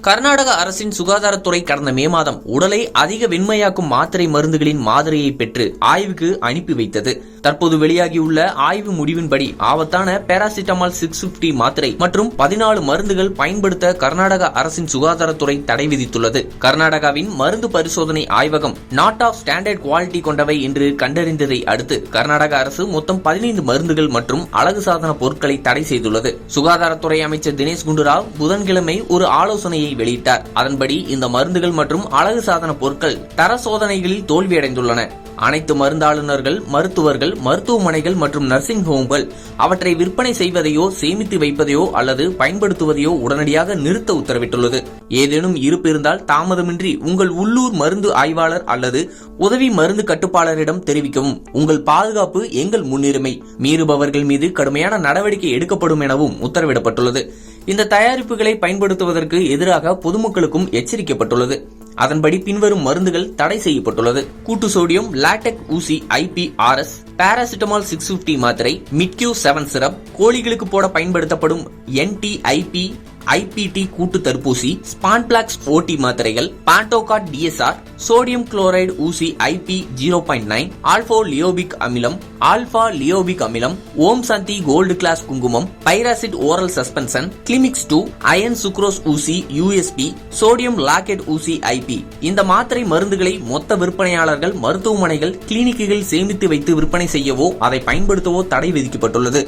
கர்நாடக அரசின் சுகாதாரத்துறை கடந்த மே மாதம் உடலை அதிக வெண்மையாக்கும் மாத்திரை மருந்துகளின் மாதிரியை பெற்று ஆய்வுக்கு அனுப்பி வைத்தது. தற்போது வெளியாகியுள்ள ஆய்வு முடிவின்படி ஆபத்தான பாராசிட்டமால் 650 மாத்திரை மற்றும் 14 மருந்துகள் பயன்படுத்த கர்நாடக அரசின் சுகாதாரத்துறை தடை விதித்துள்ளது. கர்நாடகாவின் மருந்து பரிசோதனை ஆய்வகம் நாட் ஆஃப் ஸ்டாண்டர்ட் குவாலிட்டி கொண்டவை என்று கண்டறிந்ததை அடுத்து கர்நாடக அரசு மொத்தம் 15 மருந்துகள் மற்றும் அழகு சாதன பொருட்களை தடை செய்துள்ளது. சுகாதாரத்துறை அமைச்சர் தினேஷ் குண்டுராவ் புதன்கிழமை ஒரு ஆலோசனையை வெளியிட்டார். அதன்படி இந்த மருந்துகள் மற்றும் அழகு சாதன பொருட்கள் தர சோதனைகளில் தோல்வியடைந்துள்ளன. அனைத்து மருந்தாளுநர்கள், மருத்துவர்கள், மருத்துவமனைகள் மற்றும் நர்சிங் ஹோம்கள் அவற்றை விற்பனை செய்வதையோ சேமித்து வைப்பதையோ அல்லது பயன்படுத்துவதையோ உடனடியாக நிறுத்த உத்தரவிட்டுள்ளது. ஏதேனும் இருப்பு இருந்தால் தாமதமின்றி உங்கள் உள்ளூர் மருந்து ஆய்வாளர் அல்லது உதவி மருந்து கட்டுப்பாளரிடம் தெரிவிக்கவும். உங்கள் பாதுகாப்பு எங்கள் முன்னுரிமை. மீறுபவர்கள் மீது கடுமையான நடவடிக்கை எடுக்கப்படும் எனவும் உத்தரவிடப்பட்டுள்ளது. இந்த தயாரிப்புகளை பயன்படுத்துவதற்கு எதிராக பொதுமக்களுக்கும் எச்சரிக்கப்பட்டுள்ளது. அதன்படி பின்வரும் மருந்துகள் தடை செய்யப்பட்டுள்ளது. கூட்டு சோடியம் லாக்டேக் ஊசி IPRS, பாராசிட்டமால் 650 மாத்திரை, மிட்கியூ 7 சிரப், கோழிகளுக்கு போட பயன்படுத்தப்படும் NTIP IPT கூட்டு தடுப்பூசி, ஸ்பான்பிளாக்ஸ் OT மாத்திரைகள், பாண்டோகாட் DSR, சோடியம் குளோரைடு ஊசி IP 0.9, ஆல்பா லியோபிக் அமிலம், ஓம் சாந்தி கோல்டு கிளாஸ் குங்குமம், பைராசிட் ஓரல் சஸ்பென்ஷன், கிளிமிக்ஸ் 2, அயன் சுக்ரோஸ் ஊசி USP, சோடியம் லாக்கெட் ஊசி IP. இந்த மாத்திரை மருந்துகளை மொத்த விற்பனையாளர்கள், மருத்துவமனைகள், கிளினிக்குகள் சேமித்து வைத்து விற்பனை செய்யவோ அதை பயன்படுத்தவோ தடை விதிக்கப்பட்டுள்ளது.